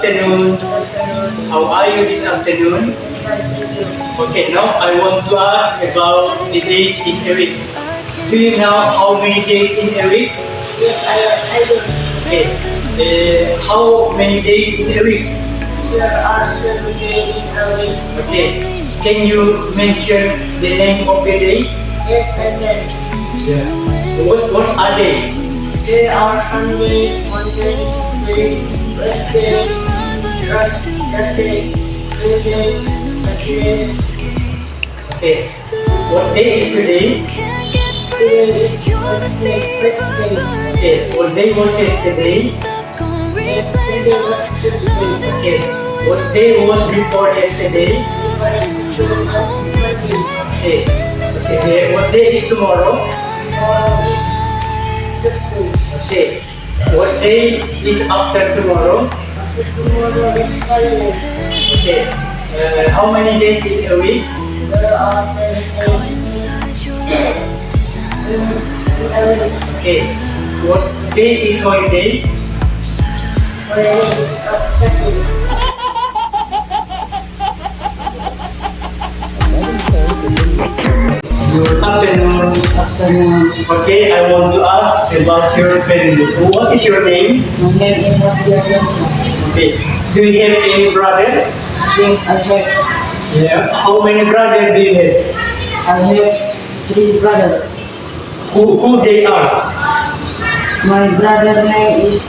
afternoon. How are you this afternoon? Okay, now I want to ask about the days in a week. Do you know how many days in a week? Yes, I do. Okay. How many days in a week? There are 7 days in a week. Okay. Can you mention the name of the day? Yes, I can. Yeah. What are they? There are Sunday, Monday, Tuesday, Wednesday, Thursday, Tuesday, Wednesday. Okay. What day is today? Today is Wednesday. Okay. What day was yesterday? Yesterday was Tuesday. Okay. What day was before yesterday? Wednesday was Monday. Okay. Okay. What day is tomorrow? Tomorrow is Thursday. Okay. What day is after tomorrow? After tomorrow is Friday. Okay. How many days in a week? There are 7 days in a week. Okay. What day is holiday? Friday is Saturday. Good afternoon. Okay, I want to ask about your family. What is your name? My name is Rafael Johnson. Okay. Do you have any brother? Yes, I have. Yeah. How many brothers do you have? I have 3 brothers. Who they are? My brother name is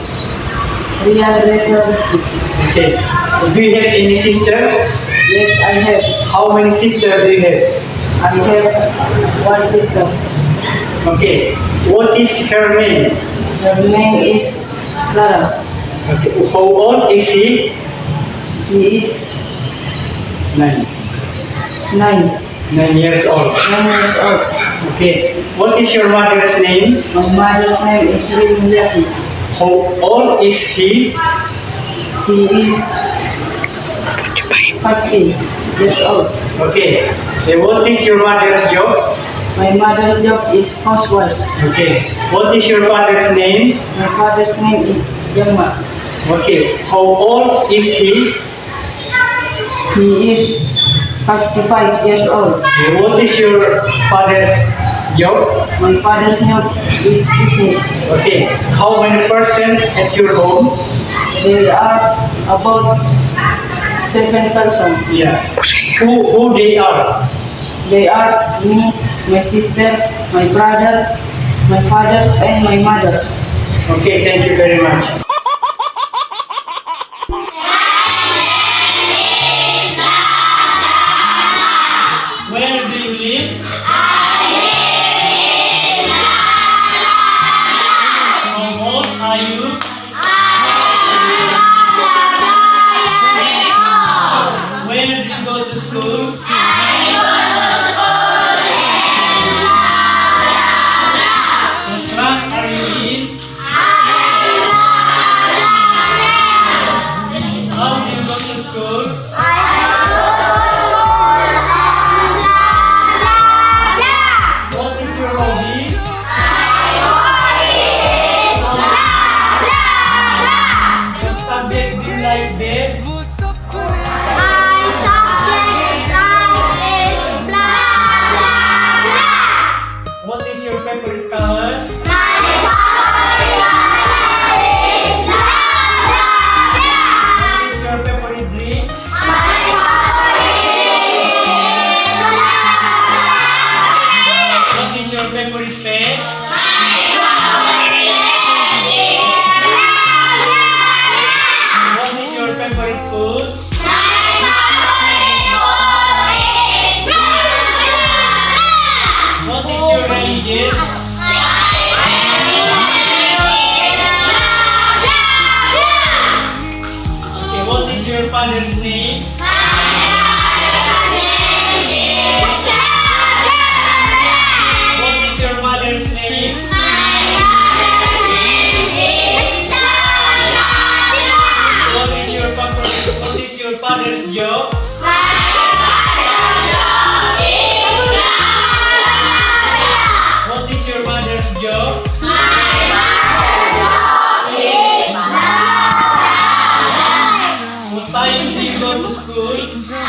Rian Reza. Okay. Do you have any sister? Yes, I have. How many sisters do you have? I have 1 sister. Okay. What is her name? Her name is Clara. Okay. How old is she? She is 9. 9 9 years old. years old. Okay. What is your mother's name? My mother's name is Rimyati. How old is he? She is 50 years old. Okay. What is your mother's job? My mother's job is housewife. Okay. What is your father's name? My father's name is Yama. Okay. How old is he? He is 55 years old. What is your father's job? My father's job is business. Okay. How many person at your home? There are about 7 persons. Yeah. Who they are? They are me, my sister, my brother, my father, and my mother. Okay. Thank you very much. Where do you live? How old are you? Where do you go to school? What class are you in? How do you go to school? What is your hobby? What subject do you like best? What is your favorite color? What is your favorite drink? What is your favorite pet? What is your favorite food? What is your religion? Okay, what is your father's name? What is your mother's name? What is your father's job? What is your mother's job? Good.